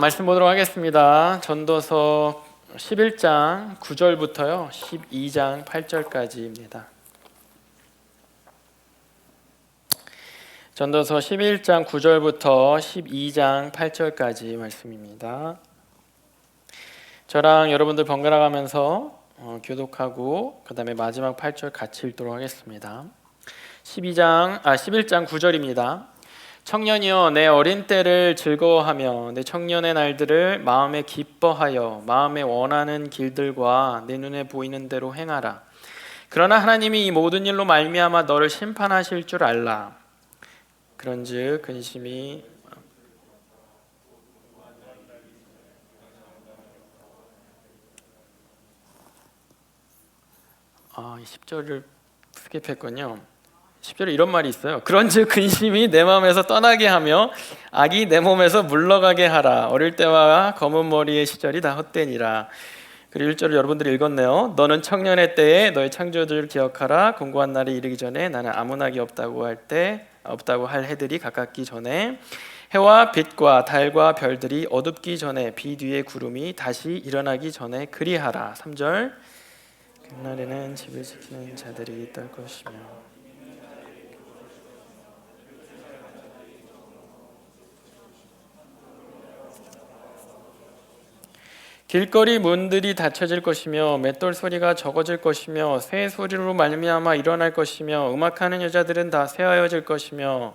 말씀 보도록 하겠습니다. 전도서 11장 9절부터요 12장 8절까지입니다. 전도서 11장 9절부터 12장 8절까지 말씀입니다. 저랑 여러분들 번갈아 가면서 교독하고 그 다음에 마지막 8절 같이 읽도록 하겠습니다. 11장 9절입니다. 청년이여, 내 어린 때를 즐거워하며 내 청년의 날들을 마음에 기뻐하여 마음에 원하는 길들과 내 눈에 보이는 대로 행하라. 그러나 하나님이 이 모든 일로 말미암아 너를 심판하실 줄 알라. 그런즉 근심이 10절을 스킵했군요. 10절에 이런 말이 있어요. 그런즉 근심이 내 마음에서 떠나게 하며 악이 내 몸에서 물러가게 하라. 어릴 때와 검은 머리의 시절이 다 헛되니라. 그리고 1절을 여러분들이 읽었네요. 너는 청년의 때에 너의 창조주를 기억하라. 공고한 날이 이르기 전에 나는 아무 낙이 없다고 할 해들이 가깝기 전에 해와 빛과 달과 별들이 어둡기 전에 비 뒤에 구름이 다시 일어나기 전에 그리하라. 3절 그날에는 집을 지키는 자들이 떨 것이며 길거리 문들이 닫혀질 것이며 맷돌 소리가 적어질 것이며 새 소리로 말미암아 일어날 것이며 음악하는 여자들은 다 쇠하여질 것이며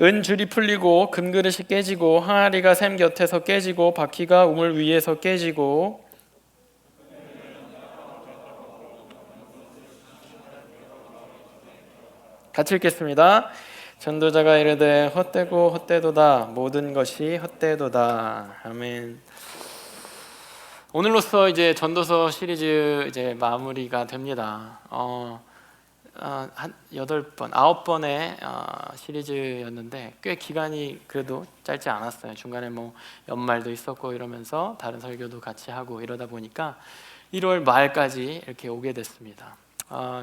은줄이 풀리고 금그릇이 깨지고 항아리가 샘 곁에서 깨지고 바퀴가 우물 위에서 깨지고 같이 읽겠습니다. 전도자가 이르되 헛되고 헛되도다. 모든 것이 헛되도다. 아멘. 오늘로써 이제 전도서 시리즈 이제 마무리가 됩니다. 한 8번, 9번의 시리즈였는데 꽤 기간이 그래도 짧지 않았어요. 중간에 뭐 연말도 있었고 이러면서 다른 설교도 같이 하고 이러다 보니까 1월 말까지 이렇게 오게 됐습니다.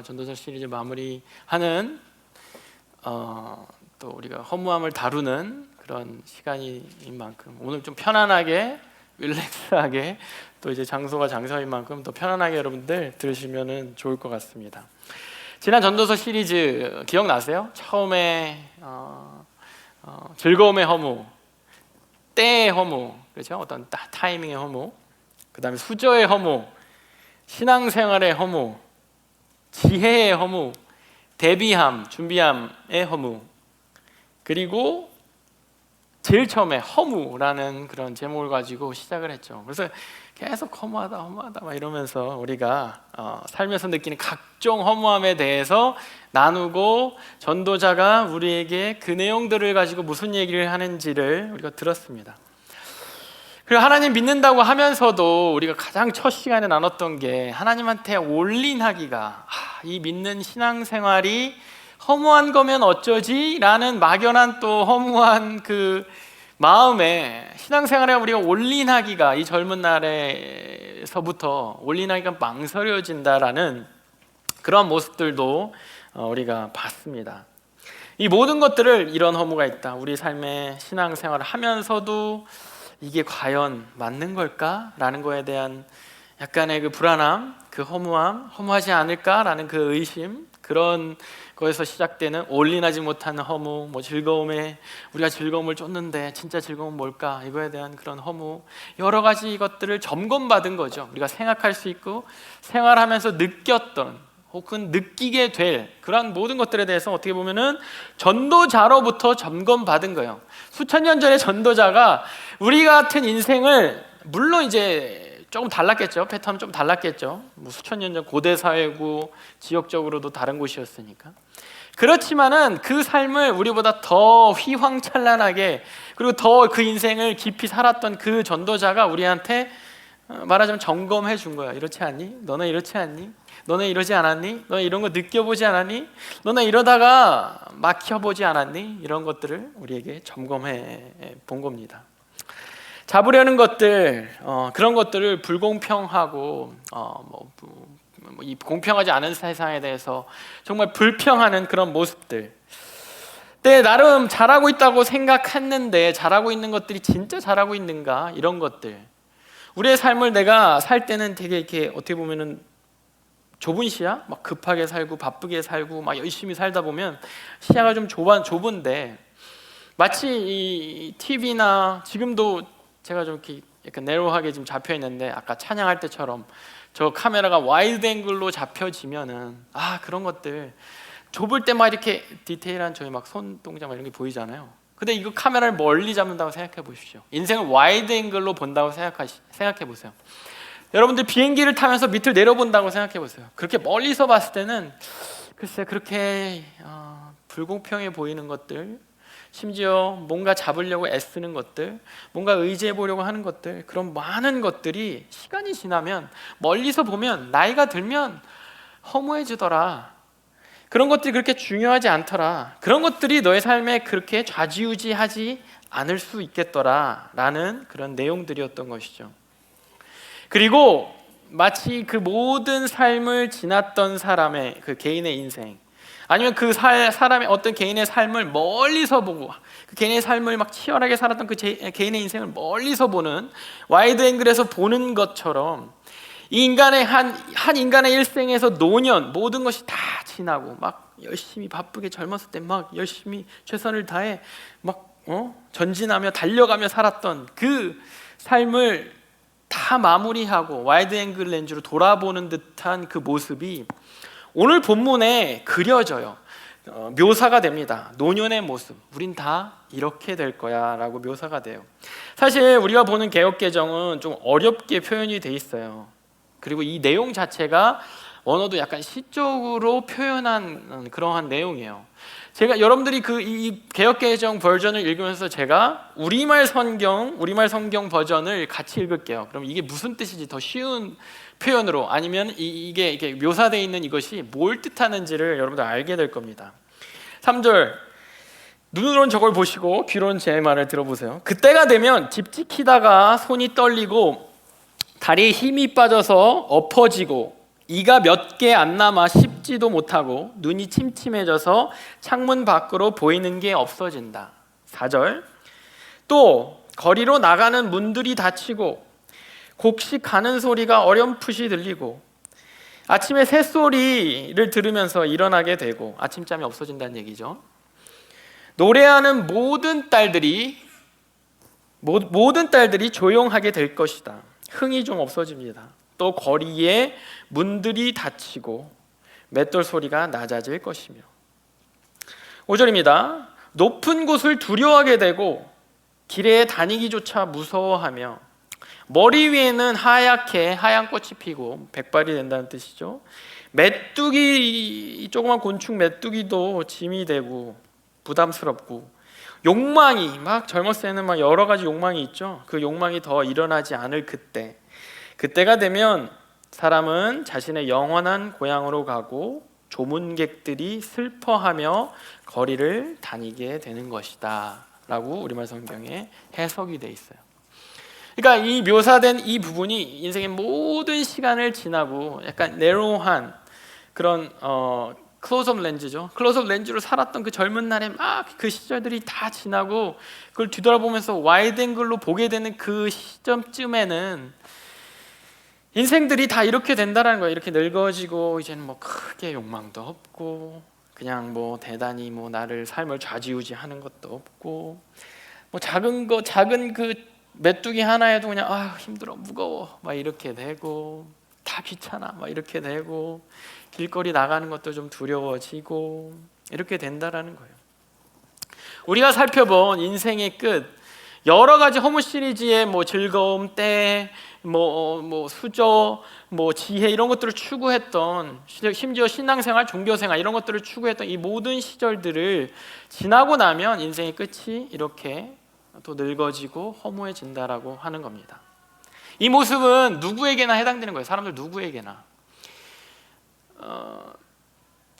전도서 시리즈 마무리하는 또 우리가 허무함을 다루는 그런 시간인 만큼 오늘 좀 편안하게 릴렉스하게 또 이제 장소가 장소인 만큼 더 편안하게 여러분들 들으시면 좋을 것 같습니다. 지난 전도서 시리즈 기억나세요? 처음에 즐거움의 허무, 때의 허무, 그렇죠? 어떤 타이밍의 허무, 그 다음에 수저의 허무, 신앙생활의 허무, 지혜의 허무, 대비함, 준비함의 허무, 그리고 제일 처음에 허무라는 그런 제목을 가지고 시작을 했죠. 그래서 계속 허무하다 막 이러면서 우리가 살면서 느끼는 각종 허무함에 대해서 나누고 전도자가 우리에게 그 내용들을 가지고 무슨 얘기를 하는지를 우리가 들었습니다. 그리고 하나님 믿는다고 하면서도 우리가 가장 첫 시간에 나눴던 게 하나님한테 올인하기가 이 믿는 신앙생활이 허무한 거면 어쩌지? 라는 막연한 또 허무한 그 마음에 신앙생활에 우리가 올인하기가 이 젊은 날에서부터 올인하기가 망설여진다라는 그런 모습들도 우리가 봤습니다. 이 모든 것들을 이런 허무가 있다. 우리 삶의 신앙생활을 하면서도 이게 과연 맞는 걸까? 라는 거에 대한 약간의 그 불안함, 그 허무함, 허무하지 않을까라는 그 의심, 그런 거에서 시작되는 올인하지 못하는 허무, 뭐 즐거움에 우리가 즐거움을 쫓는데 진짜 즐거움은 뭘까? 이거에 대한 그런 허무, 여러 가지 것들을 점검받은 거죠. 우리가 생각할 수 있고 생활하면서 느꼈던 혹은 느끼게 될 그런 모든 것들에 대해서 어떻게 보면은 전도자로부터 점검받은 거예요. 수천 년 전의 전도자가 우리 같은 인생을 물론 이제 조금 달랐겠죠. 패턴 좀 달랐겠죠. 뭐 수천 년 전 고대 사회고 지역적으로도 다른 곳이었으니까. 그렇지만은 그 삶을 우리보다 더 휘황찬란하게 그리고 더 그 인생을 깊이 살았던 그 전도자가 우리한테 말하자면 점검해 준 거야. 이렇지 않니? 너네 이렇지 않니? 너네 이러지 않았니? 너네 이런 거 느껴보지 않았니? 너네 이러다가 막혀보지 않았니? 이런 것들을 우리에게 점검해 본 겁니다. 잡으려는 것들, 그런 것들을 불공평하고 이 공평하지 않은 세상에 대해서 정말 불평하는 그런 모습들. 네, 나름 잘하고 있다고 생각했는데 잘하고 있는 것들이 진짜 잘하고 있는가? 이런 것들. 우리의 삶을 내가 살 때는 되게 이렇게 어떻게 보면은 좁은 시야, 막 급하게 살고 바쁘게 살고 막 열심히 살다 보면 시야가 좀 좁은데 마치 이 TV나 지금도 제가 좀 이렇게 약간 네로하게 지금 잡혀 있는데 아까 찬양할 때처럼 저 카메라가 와이드 앵글로 잡혀지면은 그런 것들 좁을 때 막 이렇게 디테일한 저희 막 손 동작 이런 게 보이잖아요. 근데 이거 카메라를 멀리 잡는다고 생각해 보십시오. 인생을 와이드 앵글로 본다고 생각해 보세요. 여러분들 비행기를 타면서 밑을 내려본다고 생각해 보세요. 그렇게 멀리서 봤을 때는 글쎄 그렇게 불공평해 보이는 것들, 심지어 뭔가 잡으려고 애쓰는 것들, 뭔가 의지해 보려고 하는 것들, 그런 많은 것들이 시간이 지나면 멀리서 보면 나이가 들면 허무해지더라. 그런 것들이 그렇게 중요하지 않더라. 그런 것들이 너의 삶에 그렇게 좌지우지하지 않을 수 있겠더라 라는 그런 내용들이었던 것이죠. 그리고 마치 그 모든 삶을 지났던 사람의 그 개인의 인생, 아니면 그 사람의 어떤 개인의 삶을 멀리서 보고 그 개인의 삶을 막 치열하게 살았던 그 개인의 인생을 멀리서 보는 와이드 앵글에서 보는 것처럼 이 인간의 한 인간의 일생에서 노년 모든 것이 다 지나고 막 열심히 바쁘게 젊었을 때 막 열심히 최선을 다해 막 전진하며 달려가며 살았던 그 삶을 다 마무리하고 와이드 앵글 렌즈로 돌아보는 듯한 그 모습이 오늘 본문에 그려져요. 묘사가 됩니다. 노년의 모습, 우린 다 이렇게 될 거야 라고 묘사가 돼요. 사실 우리가 보는 개역개정은 좀 어렵게 표현이 돼 있어요. 그리고 이 내용 자체가 언어도 약간 시적으로 표현한 그러한 내용이에요. 제가 여러분들이 이 개역개정 버전을 읽으면서 제가 우리말 성경 버전을 같이 읽을게요. 그럼 이게 무슨 뜻인지 더 쉬운 표현으로, 아니면 이게 묘사되어 있는 이것이 뭘 뜻하는지를 여러분들 알게 될 겁니다. 3절, 눈으로는 저걸 보시고 귀로는 제 말을 들어보세요. 그때가 되면 집 지키다가 손이 떨리고 다리에 힘이 빠져서 엎어지고 이가 몇 개 안 남아 씹지도 못하고 눈이 침침해져서 창문 밖으로 보이는 게 없어진다. 4절, 또 거리로 나가는 문들이 닫히고 곡식 가는 소리가 어렴풋이 들리고 아침에 새소리를 들으면서 일어나게 되고 아침잠이 없어진다는 얘기죠. 노래하는 모든 딸들이 조용하게 될 것이다. 흥이 좀 없어집니다. 또 거리에 문들이 닫히고 맷돌 소리가 낮아질 것이며. 5절입니다. 높은 곳을 두려워하게 되고 길에 다니기조차 무서워하며 머리 위에는 하얀 꽃이 피고 백발이 된다는 뜻이죠. 메뚜기, 조그만 곤충 메뚜기도 짐이 되고 부담스럽고 욕망이 막 젊었을 때는 막 여러 가지 욕망이 있죠. 그 욕망이 더 일어나지 않을 그때가 되면 사람은 자신의 영원한 고향으로 가고 조문객들이 슬퍼하며 거리를 다니게 되는 것이다 라고 우리말 성경에 해석이 돼 있어요. 그러니까 이 묘사된 이 부분이 인생의 모든 시간을 지나고 약간 네로한 그런 클로즈업 렌즈죠. 클로즈업 렌즈로 살았던 그 젊은 날에 막 그 시절들이 다 지나고 그걸 뒤돌아보면서 와이드 앵글로 보게 되는 그 시점쯤에는 인생들이 다 이렇게 된다는 거예요. 이렇게 늙어지고 이제는 뭐 크게 욕망도 없고 그냥 뭐 대단히 뭐 나를 삶을 좌지우지하는 것도 없고 뭐 작은 그 메뚜기 하나에도 그냥 힘들어 무거워 막 이렇게 되고 다 귀찮아 막 이렇게 되고 길거리 나가는 것도 좀 두려워지고 이렇게 된다라는 거예요. 우리가 살펴본 인생의 끝, 여러 가지 허무 시리즈의 뭐 즐거움, 때, 뭐 수저, 뭐 지혜 이런 것들을 추구했던, 심지어 신앙생활, 종교생활 이런 것들을 추구했던 이 모든 시절들을 지나고 나면 인생의 끝이 이렇게 또 늙어지고 허무해진다라고 하는 겁니다. 이 모습은 누구에게나 해당되는 거예요. 사람들 누구에게나.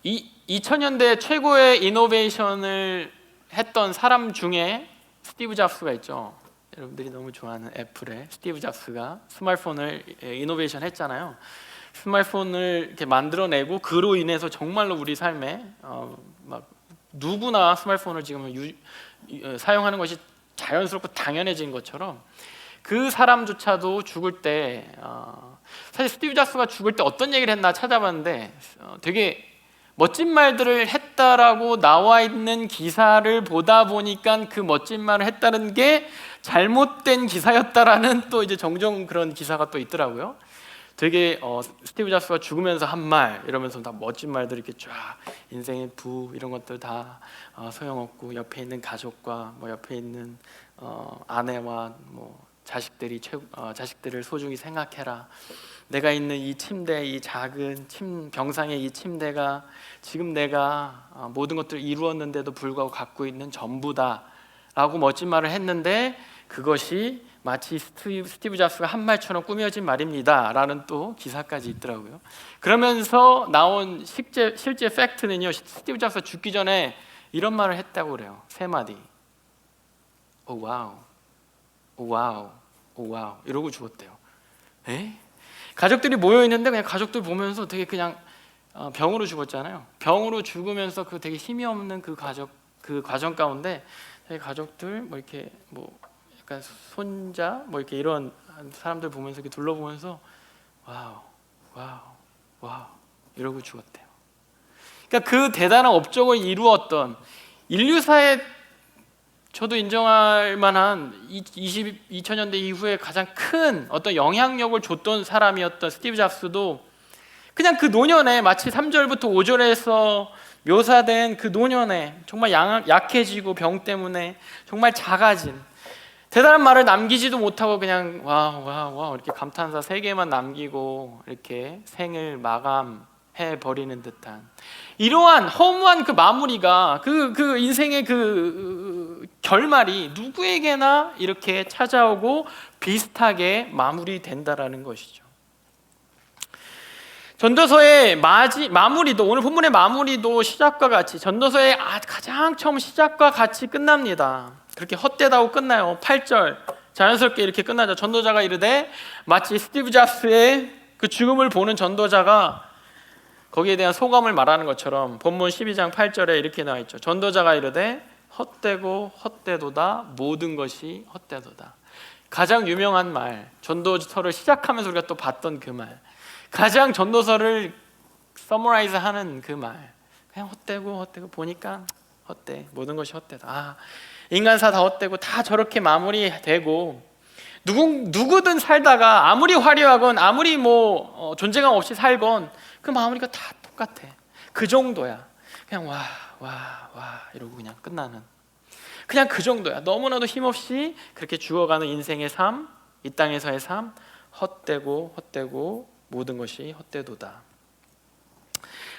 2000년대 최고의 이노베이션을 했던 사람 중에 스티브 잡스가 있죠. 여러분들이 너무 좋아하는 애플의 스티브 잡스가 스마트폰을 이노베이션 했잖아요. 스마트폰을 이렇게 만들어내고 그로 인해서 정말로 우리 삶에 막 누구나 스마트폰을 지금 사용하는 것이 자연스럽고 당연해진 것처럼 그 사람조차도 죽을 때 사실 스티브 잡스가 죽을 때 어떤 얘기를 했나 찾아봤는데 되게 멋진 말들을 했다라고 나와 있는 기사를 보다 보니까 그 멋진 말을 했다는 게 잘못된 기사였다라는 또 이제 종종 그런 기사가 또 있더라고요. 되게 스티브 잡스가 죽으면서 한 말 이러면서 다 멋진 말들 이렇게 쫙 인생의 부 이런 것들 다 소용없고 옆에 있는 가족과 뭐 옆에 있는 아내와 뭐 자식들을 소중히 생각해라. 내가 있는 이 침대, 이 작은 병상의 이 침대가 지금 내가 모든 것들을 이루었는데도 불구하고 갖고 있는 전부다라고 멋진 말을 했는데 그것이 마치 스티브 잡스가 한 말처럼 꾸며진 말입니다라는 또 기사까지 있더라고요. 그러면서 나온 실제 팩트는요, 스티브 잡스가 죽기 전에 이런 말을 했다고 그래요. 3마디. 오 와우, 오 와우, 오 와우 이러고 죽었대요. 에? 가족들이 모여 있는데 그냥 가족들 보면서 되게 그냥 병으로 죽었잖아요. 병으로 죽으면서 그 되게 힘이 없는 그 과정 가운데 가족들 뭐 이렇게 뭐 약간 손자 뭐 이렇게 이런 사람들 보면서 이렇게 둘러보면서 와우 와우 와우 이러고 죽었대요. 그러니까 그 대단한 업적을 이루었던 인류사의 저도 인정할 만한 2000년대 이후에 가장 큰 어떤 영향력을 줬던 사람이었던 스티브 잡스도 그냥 그 노년에 마치 3절부터 5절에서 묘사된 그 노년에 정말 약해지고 병 때문에 정말 작아진 대단한 말을 남기지도 못하고 그냥 와 이렇게 감탄사 3개만 남기고 이렇게 생을 마감해 버리는 듯한 이러한 허무한 그 마무리가 그 인생의 그 결말이 누구에게나 이렇게 찾아오고 비슷하게 마무리된다라는 것이죠. 전도서의 마무리도 오늘 본문의 마무리도 시작과 같이 전도서의 가장 처음 시작과 같이 끝납니다. 그렇게 헛되다고 끝나요. 8절 자연스럽게 이렇게 끝나죠. 전도자가 이르되 마치 스티브 잡스의 그 죽음을 보는 전도자가 거기에 대한 소감을 말하는 것처럼 본문 12장 8절에 이렇게 나와 있죠. 전도자가 이르되 헛되고 헛되도다 모든 것이 헛되도다. 가장 유명한 말, 전도서를 시작하면서 우리가 또 봤던 그 말, 가장 전도서를 서머라이즈하는 그 말, 그냥 헛되고 보니까 헛돼, 모든 것이 헛되다. 인간사 다 헛되고 다 저렇게 마무리되고 누구든 살다가 아무리 화려하건 아무리 뭐 존재감 없이 살건 그 마무리가 다 똑같아. 그 정도야. 그냥 와 이러고 그냥 끝나는 그냥 그 정도야. 너무나도 힘없이 그렇게 죽어가는 인생의 삶, 이 땅에서의 삶, 헛되고 모든 것이 헛되도다.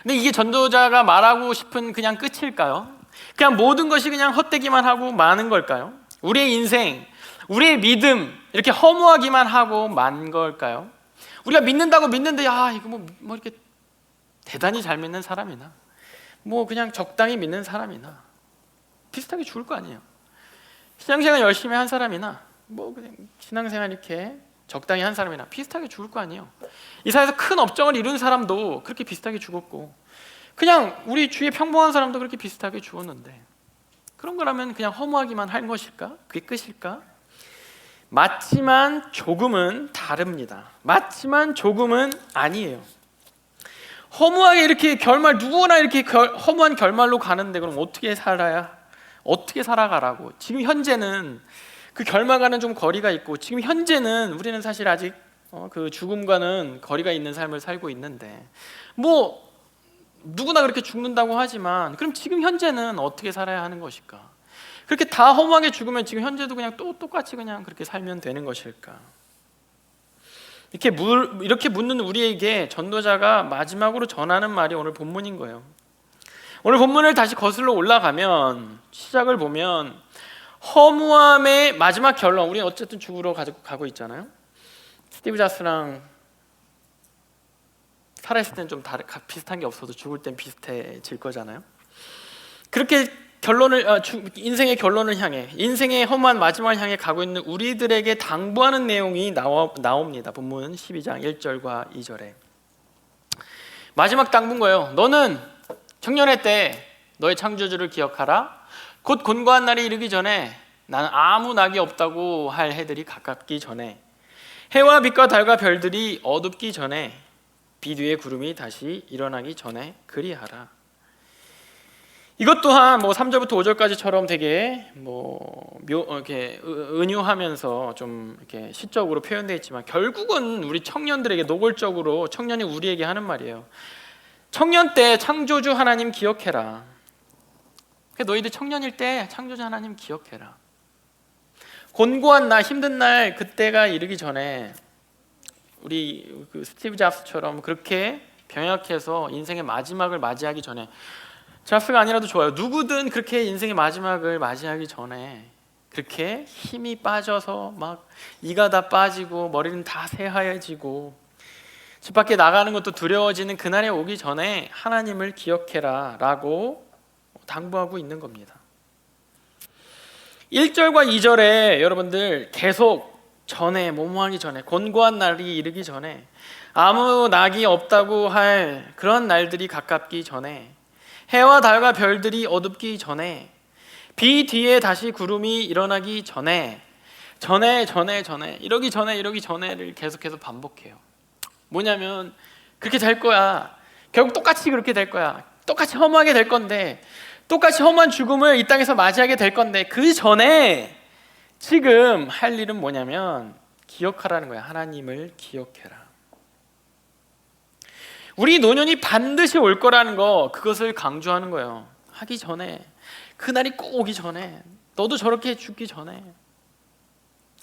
근데 이게 전도자가 말하고 싶은 그냥 끝일까요? 그냥 모든 것이 그냥 헛되기만 하고 마는 걸까요? 우리의 인생, 우리의 믿음 이렇게 허무하기만 하고 만 걸까요? 우리가 믿는다고 믿는데 이거 뭐 이렇게 대단히 잘 믿는 사람이나 뭐 그냥 적당히 믿는 사람이나 비슷하게 죽을 거 아니에요. 신앙생활 열심히 한 사람이나 뭐 그냥 신앙생활 이렇게 적당히 한 사람이나 비슷하게 죽을 거 아니에요. 이 사회에서 큰 업적을 이룬 사람도 그렇게 비슷하게 죽었고 그냥 우리 주위에 평범한 사람도 그렇게 비슷하게 죽었는데 그런 거라면 그냥 허무하기만 한 것일까? 그게 끝일까? 맞지만 조금은 다릅니다. 맞지만 조금은 아니에요. 허무하게 이렇게 결말 누구나 이렇게 허무한 결말로 가는데 그럼 어떻게 살아가라고? 지금 현재는 그 결말과는 좀 거리가 있고 지금 현재는 우리는 사실 아직 그 죽음과는 거리가 있는 삶을 살고 있는데 뭐 누구나 그렇게 죽는다고 하지만 그럼 지금 현재는 어떻게 살아야 하는 것일까? 그렇게 다 허무하게 죽으면 지금 현재도 그냥 똑같이 그냥 그렇게 살면 되는 것일까? 이렇게 묻는 우리에게 전도자가 마지막으로 전하는 말이 오늘 본문인 거예요. 오늘 본문을 다시 거슬러 올라가면 시작을 보면 허무함의 마지막 결론, 우리는 어쨌든 죽으러 가고 있잖아요. 스티브 잡스랑 살아있을 때는 좀 비슷한 게 없어도 죽을 땐 비슷해질 거잖아요. 그렇게 인생의 결론을 향해, 인생의 험한 마지막을 향해 가고 있는 우리들에게 당부하는 내용이 나옵니다. 본문 12장 1절과 2절에 마지막 당부인 거예요. 너는 청년의 때 너의 창조주를 기억하라. 곧 곤고한 날이 이르기 전에 나는 아무 낙이 없다고 할 해들이 가깝기 전에, 해와 빛과 달과 별들이 어둡기 전에, 빛 위에 구름이 다시 일어나기 전에 그리하라. 이것 또한 3절부터 5절까지처럼 되게 이렇게 은유하면서 좀 이렇게 시적으로 표현되어 있지만, 결국은 우리 청년들에게 노골적으로 청년이 우리에게 하는 말이에요. 청년 때 창조주 하나님 기억해라. 너희들 청년일 때 창조주 하나님 기억해라. 곤고한 날, 힘든 날, 그때가 이르기 전에, 우리 스티브 잡스처럼 그렇게 병약해서 인생의 마지막을 맞이하기 전에, 잡스가 아니라도 좋아요. 누구든 그렇게 인생의 마지막을 맞이하기 전에 그렇게 힘이 빠져서 막 이가 다 빠지고 머리는 다 새하얘지고 집 밖에 나가는 것도 두려워지는 그날이 오기 전에 하나님을 기억해라 라고 당부하고 있는 겁니다. 1절과 2절에 여러분들 계속 전에, 모모하기 전에, 곤고한 날이 이르기 전에, 아무 낙이 없다고 할 그런 날들이 가깝기 전에, 해와 달과 별들이 어둡기 전에, 비 뒤에 다시 구름이 일어나기 전에, 이러기 전에를 계속해서 반복해요. 뭐냐면 그렇게 될 거야. 결국 똑같이 그렇게 될 거야. 똑같이 허무하게 될 건데, 똑같이 험한 죽음을 이 땅에서 맞이하게 될 건데, 그 전에 지금 할 일은 뭐냐면 기억하라는 거야. 하나님을 기억해라. 우리 노년이 반드시 올 거라는 거, 그것을 강조하는 거예요. 하기 전에, 그날이 꼭 오기 전에, 너도 저렇게 죽기 전에,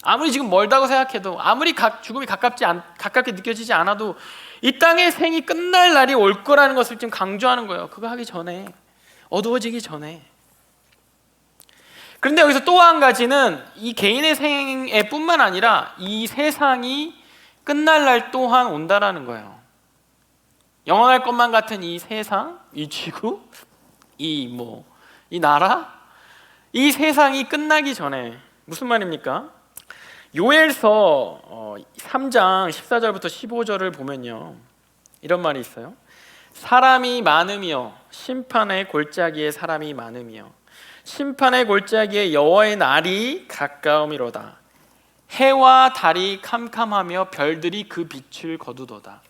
아무리 지금 멀다고 생각해도, 아무리 죽음이 가깝게 느껴지지 않아도 이 땅의 생이 끝날 날이 올 거라는 것을 지금 강조하는 거예요. 그거 하기 전에, 어두워지기 전에. 그런데 여기서 또 한 가지는 이 개인의 생애 뿐만 아니라 이 세상이 끝날 날 또한 온다라는 거예요. 영원할 것만 같은 이 세상, 이 지구, 이 나라, 이 세상이 끝나기 전에, 무슨 말입니까? 요엘서 3장 14절부터 15절을 보면요, 이런 말이 있어요. 사람이 많으며 심판의 골짜기에 사람이 많으며 심판의 골짜기에 여호와의 날이 가까움이로다. 해와 달이 캄캄하며 별들이 그 빛을 거두도다.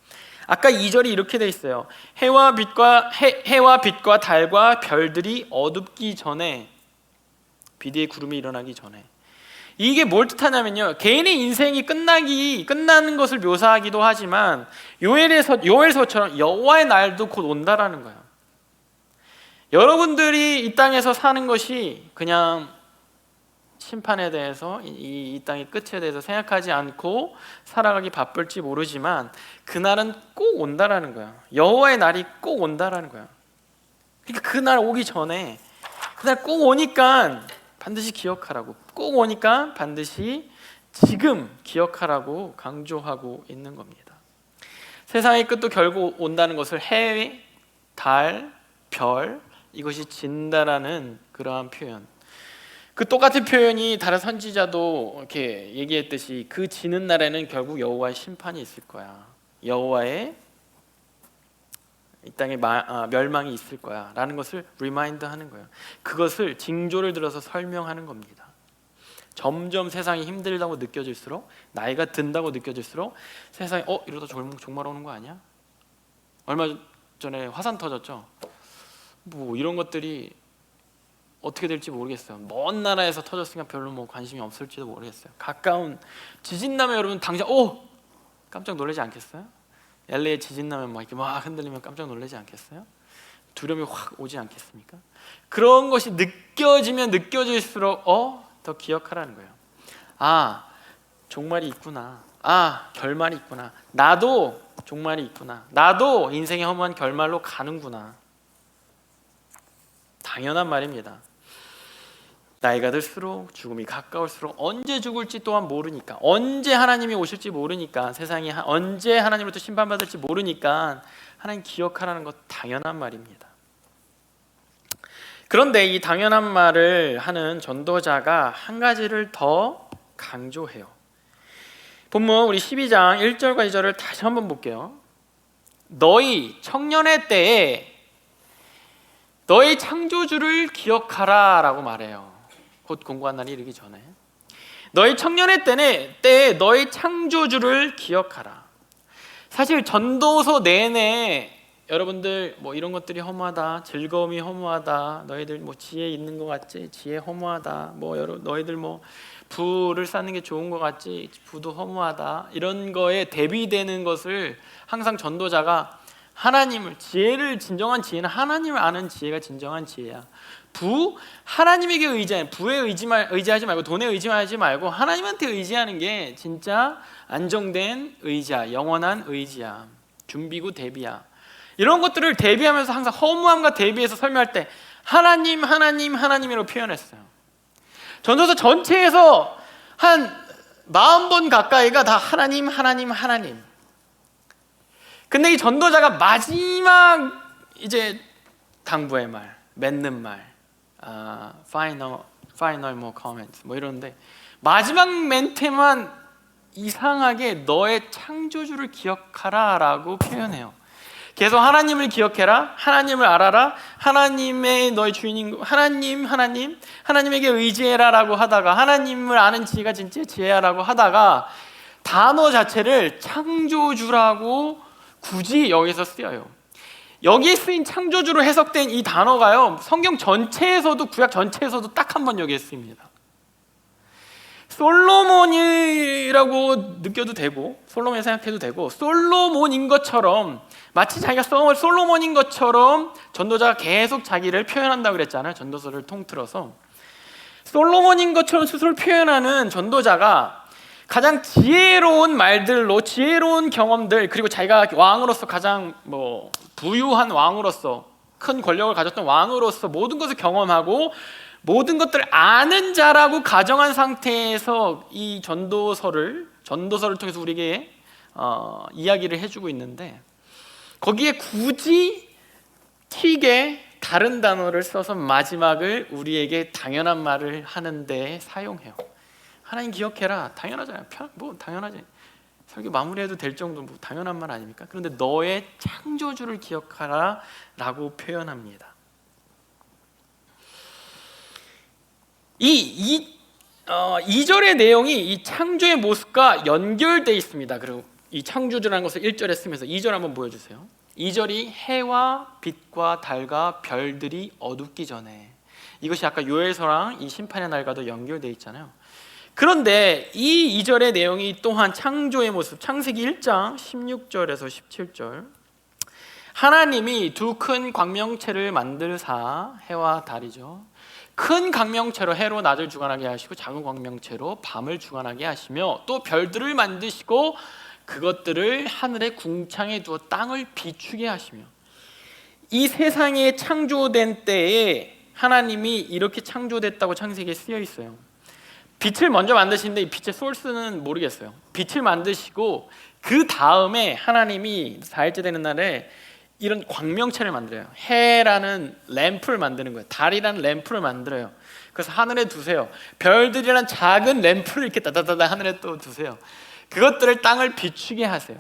아까 2절이 이렇게 돼 있어요. 해와 빛과 달과 별들이 어둡기 전에, 빛 위에 구름이 일어나기 전에. 이게 뭘 뜻하냐면요, 개인의 인생이 끝나는 것을 묘사하기도 하지만 요엘서처럼 여호와의 날도 곧 온다라는 거예요. 여러분들이 이 땅에서 사는 것이 그냥 심판에 대해서, 이 땅의 끝에 대해서 생각하지 않고 살아가기 바쁠지 모르지만 그날은 꼭 온다라는 거야. 여호와의 날이 꼭 온다라는 거야. 그러니까 그날 오기 전에, 그날 꼭 오니까 반드시 기억하라고, 꼭 오니까 반드시 지금 기억하라고 강조하고 있는 겁니다. 세상의 끝도 결국 온다는 것을 해, 달, 별, 이것이 진다라는 그러한 표현, 그 똑같은 표현이 다른 선지자도 이렇게 얘기했듯이 그 지는 날에는 결국 여호와의 심판이 있을 거야. 여호와의 이 땅에 멸망이 있을 거야 라는 것을 리마인드 하는 거예요. 그것을 징조를 들어서 설명하는 겁니다. 점점 세상이 힘들다고 느껴질수록, 나이가 든다고 느껴질수록 세상이 이러다 종말 오는 거 아니야? 얼마 전에 화산 터졌죠? 이런 것들이 어떻게 될지 모르겠어요. 먼 나라에서 터졌으니까 별로 관심이 없을지도 모르겠어요. 가까운 지진 나면 여러분 당장 깜짝 놀라지 않겠어요? LA에 지진 나면 이렇게 막 흔들리면 깜짝 놀라지 않겠어요? 두려움이 확 오지 않겠습니까? 그런 것이 느껴지면 느껴질수록 더 기억하라는 거예요. 아, 종말이 있구나. 아, 결말이 있구나. 나도 종말이 있구나. 나도 인생의 허무한 결말로 가는구나. 당연한 말입니다. 나이가 들수록 죽음이 가까울수록 언제 죽을지 또한 모르니까, 언제 하나님이 오실지 모르니까, 세상이 언제 하나님으로부터 심판받을지 모르니까 하나님 기억하라는 것 당연한 말입니다. 그런데 이 당연한 말을 하는 전도자가 한 가지를 더 강조해요. 본문 우리 12장 1절과 2절을 다시 한번 볼게요. 너희 청년의 때에 너희 창조주를 기억하라 라고 말해요. 곧 공고한 날이 이르기 전에 너희 청년의 때에 너희 창조주를 기억하라. 사실 전도서 내내 여러분들 뭐 이런 것들이 허무하다, 즐거움이 허무하다, 너희들 뭐 지혜 있는 것 같지? 지혜 허무하다, 뭐 너희들 뭐 부를 쌓는 게 좋은 것 같지? 부도 허무하다, 이런 거에 대비되는 것을 항상 전도자가 하나님을, 지혜를, 진정한 지혜는 하나님을 아는 지혜가 진정한 지혜야. 하나님에게 의지해. 부에 의지하지 말고, 돈에 의지하지 말고 하나님한테 의지하는 게 진짜 안정된 의지야, 영원한 의지야, 준비고 대비야. 이런 것들을 대비하면서 항상 허무함과 대비해서 설명할 때 하나님이라고 표현했어요. 전도서 전체에서 한 40번 가까이가 다 하나님. 근데 이 전도자가 마지막 이제 당부의 말, 맺는 말, final more comments 뭐 이러는데, 마지막 멘트만 이상하게 너의 창조주를 기억하라 라고 표현해요. 계속 하나님을 기억해라, 하나님을 알아라, 하나님의 너의 주인인 하나님에게 의지해라 라고 하다가, 하나님을 아는 지혜가 진짜 지혜야 라고 하다가 단어 자체를 창조주라고 굳이 여기서 쓰여요. 여기에 쓰인 창조주로 해석된 이 단어가요, 성경 전체에서도, 구약 전체에서도 딱 한 번 여기에 쓰입니다. 솔로몬이라고 느껴도 되고, 솔로몬이 생각해도 되고, 솔로몬인 것처럼, 마치 자기가 솔로몬인 것처럼 전도자가 계속 자기를 표현한다고 그랬잖아요. 전도서를 통틀어서 솔로몬인 것처럼 스스로를 표현하는 전도자가 가장 지혜로운 말들로, 지혜로운 경험들, 그리고 자기가 왕으로서 가장 부유한 왕으로서, 큰 권력을 가졌던 왕으로서 모든 것을 경험하고 모든 것들을 아는 자라고 가정한 상태에서 이 전도서를 통해서 우리에게 이야기를 해주고 있는데, 거기에 굳이 튀게 다른 단어를 써서 마지막을 우리에게 당연한 말을 하는데 사용해요. 하나님 기억해라, 당연하잖아요. 당연하지. 설교 마무리해도 될 정도 당연한 말 아닙니까? 그런데 너의 창조주를 기억하라 라고 표현합니다. 이 2절의 내용이 이 창조의 모습과 연결되어 있습니다. 그리고 이 창조주라는 것을 1절에 쓰면서 2절 한번 보여주세요. 2절이 해와 빛과 달과 별들이 어둡기 전에, 이것이 아까 요엘서랑 이 심판의 날과도 연결되어 있잖아요. 그런데 이 2절의 내용이 또한 창조의 모습, 창세기 1장 16절에서 17절, 하나님이 두 큰 광명체를 만들사, 해와 달이죠, 큰 광명체로 해로 낮을 주관하게 하시고 작은 광명체로 밤을 주관하게 하시며, 또 별들을 만드시고 그것들을 하늘의 궁창에 두어 땅을 비추게 하시며, 이 세상에 창조된 때에 하나님이 이렇게 창조됐다고 창세기에 쓰여 있어요. 빛을 먼저 만드시는데 이 빛의 소스는 모르겠어요. 빛을 만드시고 그 다음에 하나님이 4일째 되는 날에 이런 광명체를 만들어요. 해라는 램프를 만드는 거예요. 달이라는 램프를 만들어요. 그래서 하늘에 두세요. 별들이란 작은 램프를 이렇게 따다다다 하늘에 또 두세요. 그것들을 땅을 비추게 하세요.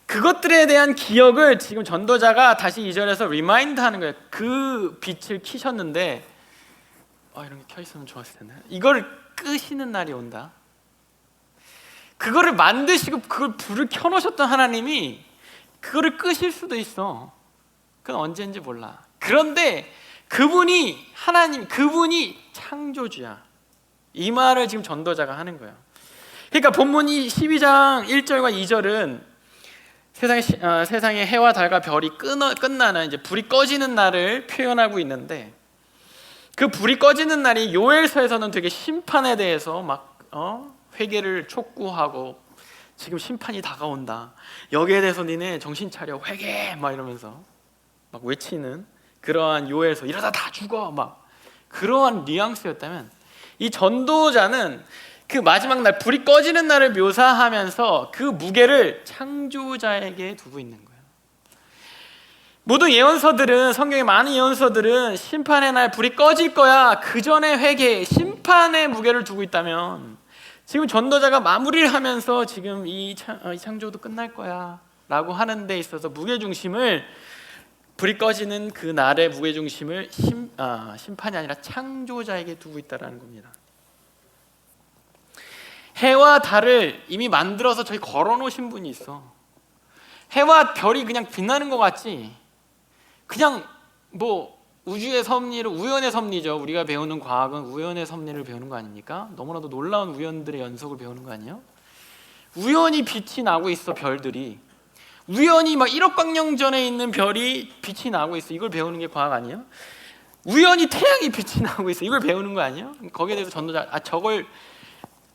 그것들에 대한 기억을 지금 전도자가 다시 2절에서 리마인드 하는 거예요. 그 빛을 켜셨는데 이런 게 켜있으면 좋았을 텐데, 이걸 끄시는 날이 온다. 그거를 만드시고 그걸 불을 켜놓으셨던 하나님이 그거를 끄실 수도 있어. 그건 언제인지 몰라. 그런데 그분이 창조주야. 이 말을 지금 전도자가 하는 거예요. 그러니까 본문이 12장 1절과 2절은 세상의 해와 달과 별이 끝나는, 이제 불이 꺼지는 날을 표현하고 있는데, 그 불이 꺼지는 날이 요엘서에서는 되게 심판에 대해서 막 회개를 촉구하고, 지금 심판이 다가온다, 여기에 대해서 니네 정신 차려, 회개 막 이러면서 막 외치는 그러한 요엘서, 이러다 다 죽어 막 그러한 뉘앙스였다면, 이 전도자는 그 마지막 날 불이 꺼지는 날을 묘사하면서 그 무게를 창조자에게 두고 있는 거예요. 모든 예언서들은, 성경의 많은 예언서들은 심판의 날 불이 꺼질 거야, 그 전에 회개, 심판의 무게를 두고 있다면, 지금 전도자가 마무리를 하면서 지금 이 창조도 끝날 거야 라고 하는 데 있어서 무게중심을, 불이 꺼지는 그 날의 무게중심을 심판이 아니라 창조자에게 두고 있다는 겁니다. 해와 달을 이미 만들어서 저희 걸어놓으신 분이 있어. 해와 별이 그냥 빛나는 것 같지, 그냥 뭐 우주의 섭리를, 우연의 섭리죠. 우리가 배우는 과학은 우연의 섭리를 배우는 거 아닙니까? 너무나도 놀라운 우연들의 연속을 배우는 거 아니에요? 우연히 빛이 나고 있어. 별들이 우연히 막 1억 광년 전에 있는 별이 빛이 나고 있어. 이걸 배우는 게 과학 아니에요? 우연히 태양이 빛이 나고 있어. 이걸 배우는 거 아니에요? 거기에 대해서 전도자, 저걸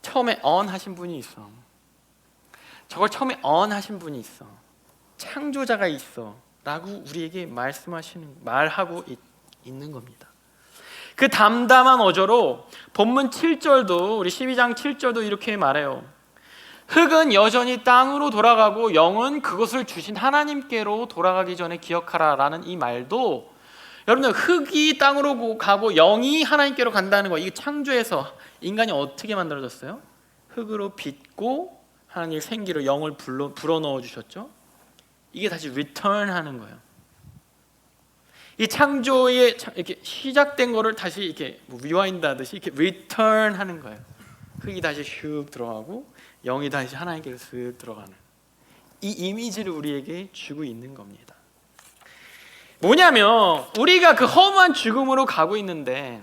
처음에 하신 분이 있어. 저걸 처음에 하신 분이 있어. 창조자가 있어 라고 우리에게 말하고 있는 겁니다. 그 담담한 어조로 본문 7절도, 우리 12장 7절도 이렇게 말해요. 흙은 여전히 땅으로 돌아가고 영은 그것을 주신 하나님께로 돌아가기 전에 기억하라 라는 이 말도, 여러분들 흙이 땅으로 가고 영이 하나님께로 간다는 거, 이게 창조에서 인간이 어떻게 만들어졌어요? 흙으로 빚고 하나님의 생기로 영을 불어넣어 주셨죠. 이게 다시 리턴하는 거예요. 이 창조에 이렇게 시작된 거를 다시 이렇게 리와인드 하듯이 이렇게 리턴하는 거예요. 흙이 다시 슉 들어가고 영이 다시 하나님께로 쓱 들어가는, 이 이미지를 우리에게 주고 있는 겁니다. 뭐냐면 우리가 그 허무한 죽음으로 가고 있는데,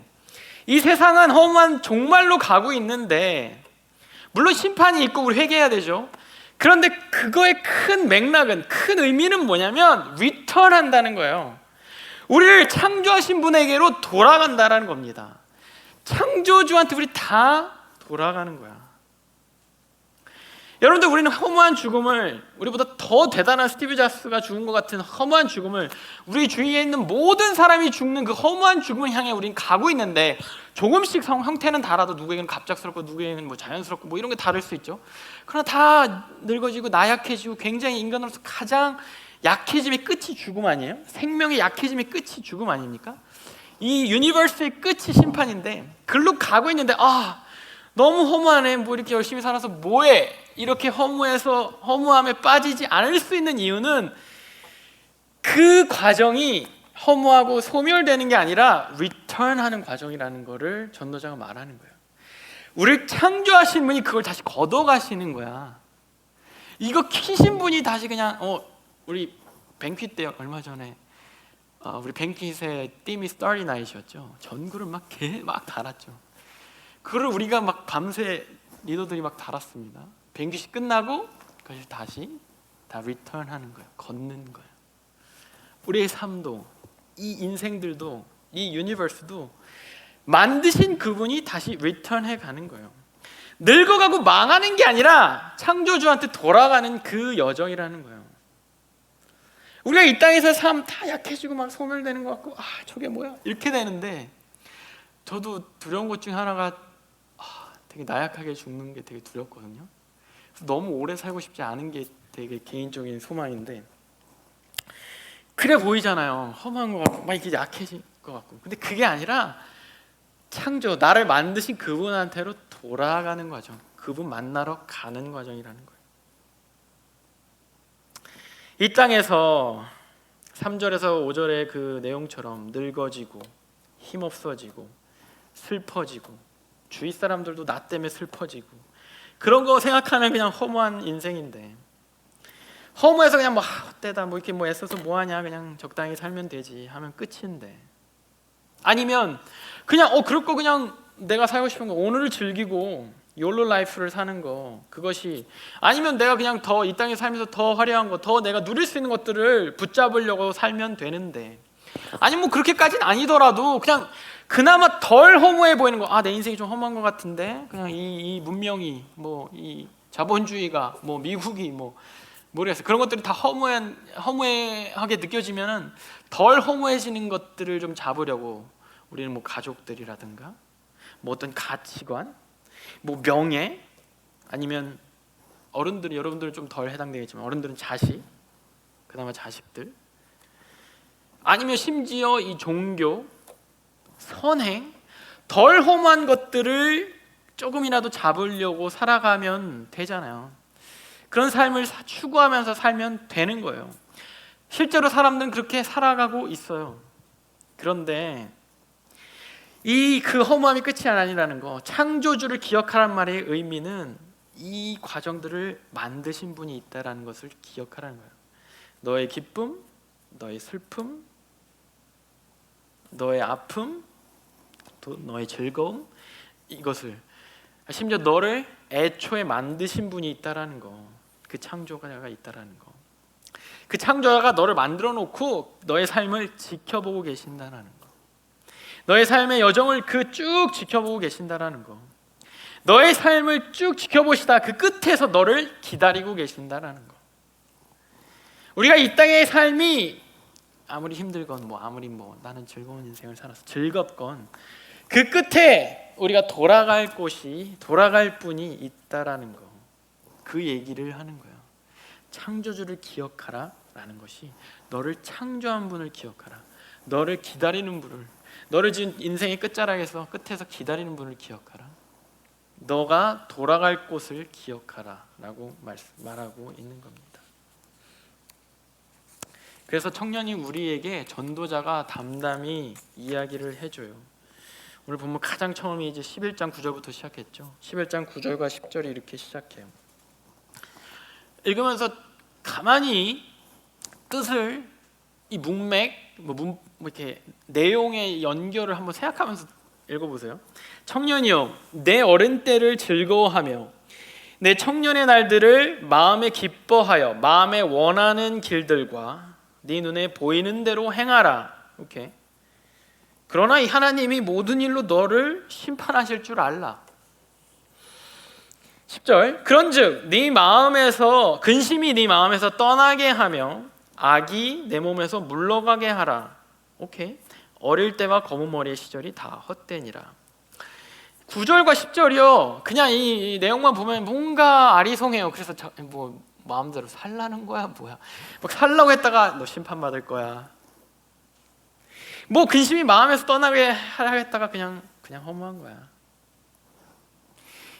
이 세상은 허무한 종말로 가고 있는데, 물론 심판이 있고 우리 회개해야 되죠. 그런데 그거의 큰 맥락은, 큰 의미는 뭐냐면 리턴한다는 거예요. 우리를 창조하신 분에게로 돌아간다라는 겁니다. 창조주한테 우리 다 돌아가는 거야. 여러분들, 우리는 허무한 죽음을, 우리보다 더 대단한 스티브 잡스가 죽은 것 같은 허무한 죽음을, 우리 주위에 있는 모든 사람이 죽는 그 허무한 죽음을 향해 우리는 가고 있는데, 조금씩 형태는 달라도 누구에게는 갑작스럽고 누구에게는 뭐 자연스럽고 뭐 이런 게 다를 수 있죠. 그러나 다 늙어지고 나약해지고, 굉장히 인간으로서 가장 약해짐의 끝이 죽음 아니에요? 생명의 약해짐의 끝이 죽음 아닙니까? 이 유니버스의 끝이 심판인데, 글로 가고 있는데 너무 허무하네, 뭐 이렇게 열심히 살아서 뭐해, 이렇게 허무함에 빠지지 않을 수 있는 이유는, 그 과정이 허무하고 소멸되는 게 아니라 리턴하는 과정이라는 거를 전도자가 말하는 거예요. 우리를 창조하신 분이 그걸 다시 걷어가시는 거야. 이거 키신 분이 다시 그냥 우리 뱅퀴 때 얼마 전에 우리 뱅퀴의 띠미 스타리 나이셨죠. 전구를 막 달았죠. 그걸 우리가 막 밤새 리더들이 막 달았습니다. 뱅귀시 끝나고 그것을 다시 다 리턴하는 거예요. 걷는 거예요. 우리의 삶도, 이 인생들도, 이 유니버스도 만드신 그분이 다시 리턴해 가는 거예요. 늙어가고 망하는 게 아니라 창조주한테 돌아가는 그 여정이라는 거예요. 우리가 이 땅에서 삶 다 약해지고 막 소멸되는 것 같고, 저게 뭐야 이렇게 되는데, 저도 두려운 것 중에 하나가 되게 나약하게 죽는 게 되게 두렵거든요. 그래서 너무 오래 살고 싶지 않은 게 되게 개인적인 소망인데, 그래 보이잖아요. 허무한 것 같고 막 이렇게 약해질 것 같고. 근데 그게 아니라 창조, 나를 만드신 그분한테로 돌아가는 과정, 그분 만나러 가는 과정이라는 거예요. 이 땅에서 3절에서 5절의 그 내용처럼 늙어지고 힘없어지고 슬퍼지고, 주위 사람들도 나 때문에 슬퍼지고, 그런 거 생각하면 그냥 허무한 인생인데, 허무해서 그냥 헛되다, 뭐 이렇게 애써서 뭐하냐, 그냥 적당히 살면 되지 하면 끝인데, 아니면 그냥 그럴 거 그냥 내가 살고 싶은 거 오늘을 즐기고 욜로 라이프를 사는 거, 그것이, 아니면 내가 그냥 더 이 땅에 살면서 더 화려한 거, 더 내가 누릴 수 있는 것들을 붙잡으려고 살면 되는데, 아니 뭐 그렇게까지는 아니더라도 그냥 그나마 덜 허무해 보이는 거, 내 인생이 좀 허무한 것 같은데, 그냥 이 문명이, 뭐 이 자본주의가, 뭐 미국이, 뭐 모르겠어요, 그런 것들이 다 허무하게 느껴지면은 덜 허무해지는 것들을 좀 잡으려고 우리는 뭐 가족들이라든가 뭐 어떤 가치관, 뭐 명예, 아니면 어른들이 여러분들은 좀 덜 해당되겠지만 어른들은 자식, 그나마 자식들, 아니면 심지어 이 종교, 선행, 덜 험한 것들을 조금이라도 잡으려고 살아가면 되잖아요. 그런 삶을 추구하면서 살면 되는 거예요. 실제로 사람들은 그렇게 살아가고 있어요. 그런데 그 허무함이 끝이 아니라는 거, 창조주를 기억하라는 말의 의미는 이 과정들을 만드신 분이 있다는 것을 기억하라는 거예요. 너의 기쁨, 너의 슬픔, 너의 아픔, 또 너의 즐거움, 이것을 심지어 너를 애초에 만드신 분이 있다라는 거, 그 창조자가 있다라는 거, 그 창조자가 너를 만들어 놓고 너의 삶을 지켜보고 계신다라는 거, 너의 삶의 여정을 쭉 지켜보고 계신다라는 거, 너의 삶을 쭉 지켜보시다 그 끝에서 너를 기다리고 계신다라는 거. 우리가 이 땅의 삶이 아무리 힘들건 아무리 나는 즐거운 인생을 살아서 즐겁건 그 끝에 우리가 돌아갈 분이 있다라는 거, 그 얘기를 하는 거예요. 창조주를 기억하라라는 것이 너를 창조한 분을 기억하라, 너를 기다리는 분을, 너를 지금 인생의 끝자락에서 끝에서 기다리는 분을 기억하라, 너가 돌아갈 곳을 기억하라라고 말하고 있는 겁니다. 그래서 청년이 우리에게 전도자가 담담히 이야기를 해줘요. 오늘 본문 가장 처음이 이제 11장 9절부터 시작했죠. 11장 9절과 10절이 이렇게 시작해요. 읽으면서 가만히 뜻을, 이 문맥, 이렇게 내용의 연결을 한번 생각하면서 읽어보세요. 청년이여, 내 어른 때를 즐거워하며 내 청년의 날들을 마음에 기뻐하여 마음에 원하는 길들과 네 눈에 보이는 대로 행하라. 오케이. 그러나 이 하나님이 모든 일로 너를 심판하실 줄 알라. 10절, 그런즉 네 마음에서 근심이 네 마음에서 떠나게 하며 악이 내 몸에서 물러가게 하라. 오케이. 어릴 때와 검은 머리의 시절이 다 헛되니라. 9절과 10절이요, 그냥 이 내용만 보면 뭔가 아리송해요. 그래서 마음대로 살라는 거야 뭐야, 막 살라고 했다가 너 심판받을 거야, 근심이 마음에서 떠나게 하겠다가 그냥 허무한 거야.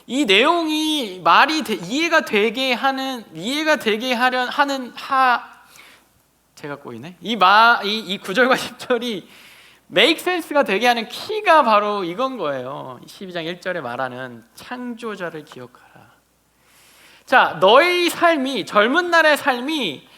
이 내용이 이해가 되게 하는 제가 꼬이네. 이 9절과 10절이 make sense가 되게 하는 키가 바로 이건 거예요. 12장 1절에 말하는 창조자를 기억하라. 자, 너희 삶이, 젊은 날의 삶이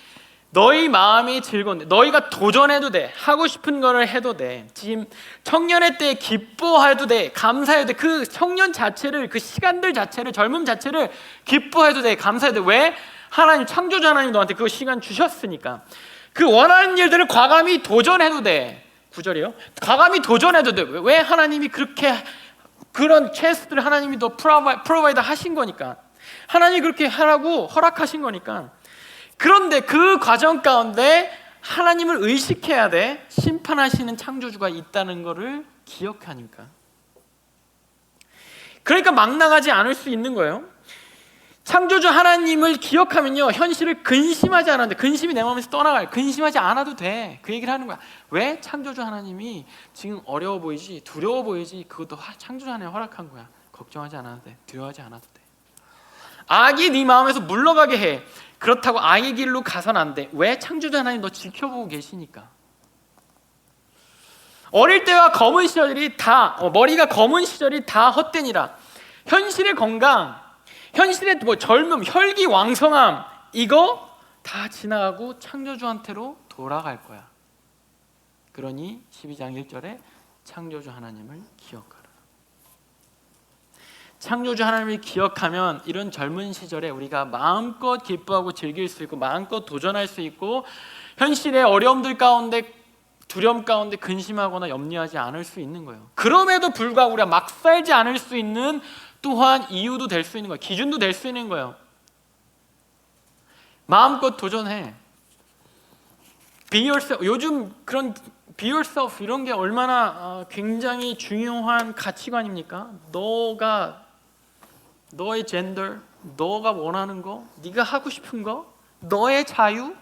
너희 마음이 즐거운데, 너희가 도전해도 돼, 하고 싶은 거를 해도 돼, 지금 청년의 때에 기뻐해도 돼, 감사해도 돼, 그 청년 자체를, 그 시간들 자체를, 젊음 자체를 기뻐해도 돼, 감사해도 돼. 왜? 하나님, 창조자 하나님 너한테 그 시간 주셨으니까. 그 원하는 일들을 과감히 도전해도 돼. 9절이요. 과감히 도전해도 돼. 왜? 하나님이 그런 체스트를 하나님이 더 프로바이드 하신 거니까. 하나님이 그렇게 하라고 허락하신 거니까. 그런데 그 과정 가운데 하나님을 의식해야 돼. 심판하시는 창조주가 있다는 것을 기억하니까. 그러니까 막 나가지 않을 수 있는 거예요. 창조주 하나님을 기억하면요, 현실을 근심하지 않아도 돼. 근심이 내 마음에서 떠나가요. 근심하지 않아도 돼. 그 얘기를 하는 거야. 왜? 창조주 하나님이 지금 어려워 보이지, 두려워 보이지, 그것도 창조주 하나님이 허락한 거야. 걱정하지 않아도 돼. 두려워하지 않아도 돼. 악이 네 마음에서 물러가게 해. 그렇다고 악의 길로 가선 안 돼. 왜? 창조주 하나님 너 지켜보고 계시니까. 어릴 때와 검은 시절이 머리가 검은 시절이 다 헛되니라. 현실의 건강, 현실의 젊음, 혈기왕성함, 이거 다 지나가고 창조주한테로 돌아갈 거야. 그러니 12장 1절에 창조주 하나님을 기억하라. 창조주 하나님을 기억하면 이런 젊은 시절에 우리가 마음껏 기뻐하고 즐길 수 있고, 마음껏 도전할 수 있고, 현실의 어려움들 가운데, 두려움 가운데 근심하거나 염려하지 않을 수 있는 거예요. 그럼에도 불구하고 우리가 막 살지 않을 수 있는 또한 이유도 될 수 있는 거예요. 기준도 될 수 있는 거예요. 마음껏 도전해. Be yourself. 요즘 그런 be yourself 이런 게 얼마나 굉장히 중요한 가치관입니까? 너의 젠더, 너가 원하는 거, 네가 하고 싶은 거, 너의 자유,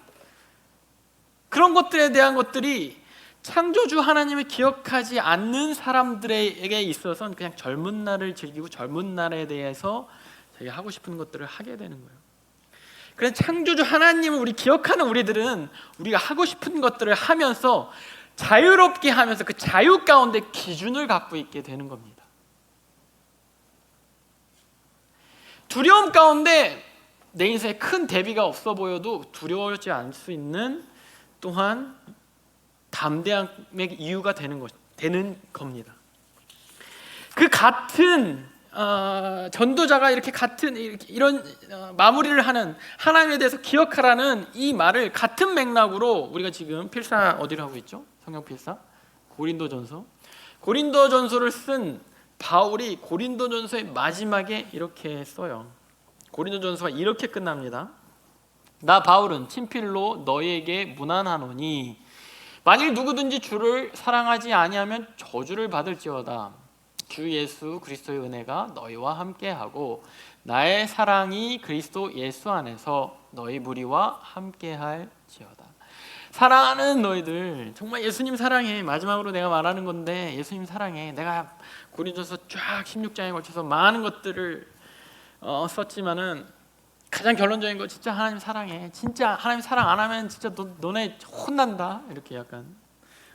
그런 것들에 대한 것들이 창조주 하나님을 기억하지 않는 사람들에게 있어서는 그냥 젊은 날을 즐기고 젊은 날에 대해서 자기가 하고 싶은 것들을 하게 되는 거예요. 그래서 창조주 하나님을 우리 기억하는 우리들은 우리가 하고 싶은 것들을 하면서 자유롭게 하면서 그 자유 가운데 기준을 갖고 있게 되는 겁니다. 두려움 가운데 내 인생에 큰 대비가 없어 보여도 두려워하지 않을 수 있는 또한 담대함의 이유가 되는 겁니다. 그 같은 전도자가 이렇게 같은 이런 마무리를 하는 하나님에 대해서 기억하라는 이 말을 같은 맥락으로 우리가 지금 필사 어디를 하고 있죠? 성경 필사 고린도전서를 쓴 바울이 고린도전서의 마지막에 이렇게 써요. 고린도전서가 이렇게 끝납니다. 나 바울은 친필로 너희에게 문안하노니 만일 누구든지 주를 사랑하지 아니하면 저주를 받을지어다. 주 예수 그리스도의 은혜가 너희와 함께하고 나의 사랑이 그리스도 예수 안에서 너희 무리와 함께할지어다. 사랑하는 너희들, 정말 예수님 사랑해. 마지막으로 내가 말하는 건데 예수님 사랑해. 내가 고린도서 쫙 16장에 걸쳐서 많은 것들을 썼지만은 가장 결론적인 거 진짜 하나님 사랑해. 진짜 하나님 사랑 안 하면 진짜 너네 혼난다. 이렇게 약간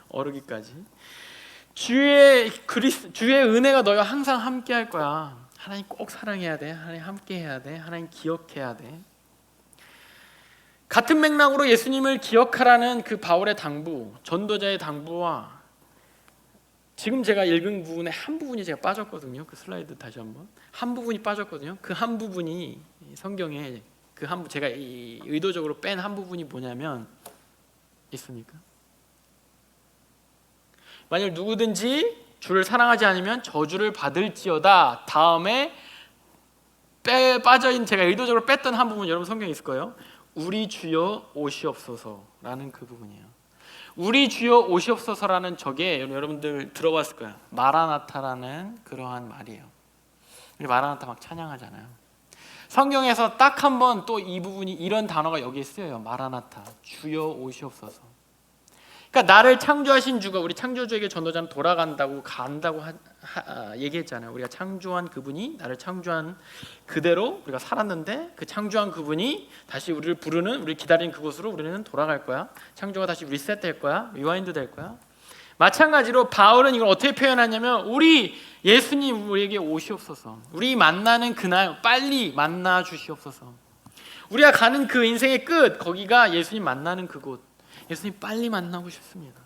어르기까지. 주의 은혜가 너희와 항상 함께 할 거야. 하나님 꼭 사랑해야 돼. 하나님 함께 해야 돼. 하나님 기억해야 돼. 같은 맥락으로 예수님을 기억하라는 그 바울의 당부, 전도자의 당부와 지금 제가 읽은 부분의 한 부분이 제가 빠졌거든요. 그 슬라이드 다시 한 부분이 빠졌거든요. 그 한 부분이 성경에 제가 의도적으로 뺀 한 부분이 뭐냐면 있습니까? 만일 누구든지 주를 사랑하지 않으면 저주를 받을지어다. 다음에 빠져있는 제가 의도적으로 뺐던 한 부분 여러분 성경에 있을 거예요. 우리 주여 오시옵소서라는 그 부분이에요. 우리 주여 오시옵소서라는 저게 여러분들 들어봤을 거예요. 마라나타라는 그러한 말이에요. 우리 마라나타 막 찬양하잖아요. 성경에서 딱 한 번 또 이 부분이 이런 단어가 여기에 쓰여요. 마라나타, 주여 오시옵소서. 그러니까 나를 창조하신 주가 우리 창조주에게 전도자는 돌아간다고 얘기했잖아요. 우리가 창조한 그분이 나를 창조한 그대로 우리가 살았는데 그 창조한 그분이 다시 우리를 기다리는 그곳으로 우리는 돌아갈 거야. 창조가 다시 리셋될 거야. 리와인드 될 거야. 마찬가지로 바울은 이걸 어떻게 표현하냐면 우리 예수님 우리에게 오시옵소서. 우리 만나는 그날 빨리 만나 주시옵소서. 우리가 가는 그 인생의 끝 거기가 예수님 만나는 그곳. 예수님 빨리 만나고 싶습니다.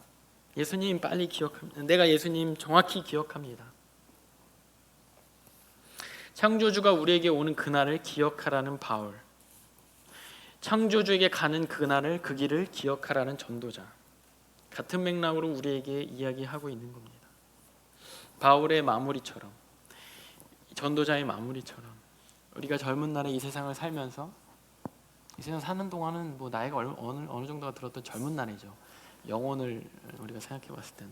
예수님 빨리 기억합니다. 내가 예수님 정확히 기억합니다. 창조주가 우리에게 오는 그날을 기억하라는 바울. 창조주에게 가는 그날을 그 길을 기억하라는 전도자. 같은 맥락으로 우리에게 이야기하고 있는 겁니다. 바울의 마무리처럼 전도자의 마무리처럼 우리가 젊은 날에 이 세상을 살면서 이 세상 사는 동안은 뭐 나이가 어느 정도가 들었던 젊은 날이죠. 영혼을 우리가 생각해 봤을 때는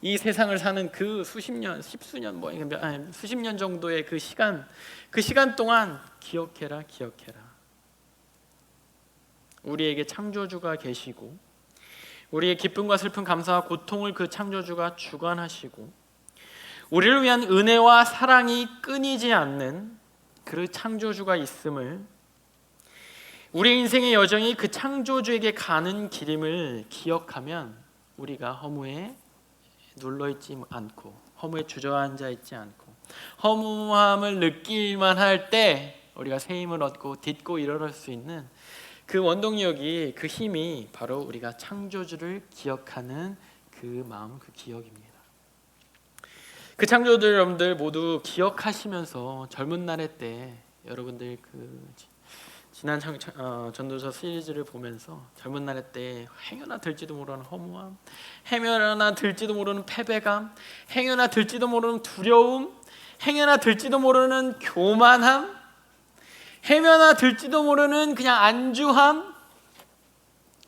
이 세상을 사는 그 수십 년 정도의 그 시간 동안 기억해라. 우리에게 창조주가 계시고 우리의 기쁨과 슬픔, 감사와 고통을 그 창조주가 주관하시고 우리를 위한 은혜와 사랑이 끊이지 않는 그 창조주가 있음을 우리 인생의 여정이 그 창조주에게 가는 길임을 기억하면 우리가 허무에 눌러있지 않고 허무에 주저앉아 있지 않고 허무함을 느낄만 할 때 우리가 새 힘을 얻고 딛고 일어날 수 있는 그 원동력이 그 힘이 바로 우리가 창조주를 기억하는 그 마음, 그 기억입니다. 그 창조주들 여러분들 모두 기억하시면서 젊은 날의 때 여러분들 지난 전도서 시리즈를 보면서 젊은 날의 때 행여나 들지도 모르는 허무함, 행여나 들지도 모르는 패배감, 행여나 들지도 모르는 두려움, 행여나 들지도 모르는 교만함, 행여나 들지도 모르는 그냥 안주함,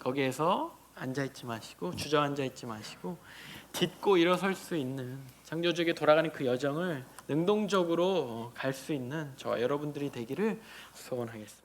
거기에서 앉아 있지 마시고 주저앉아 있지 마시고 딛고 일어설 수 있는 창조주에게 돌아가는 그 여정을 능동적으로 갈 수 있는 저와 여러분들이 되기를 소원하겠습니다.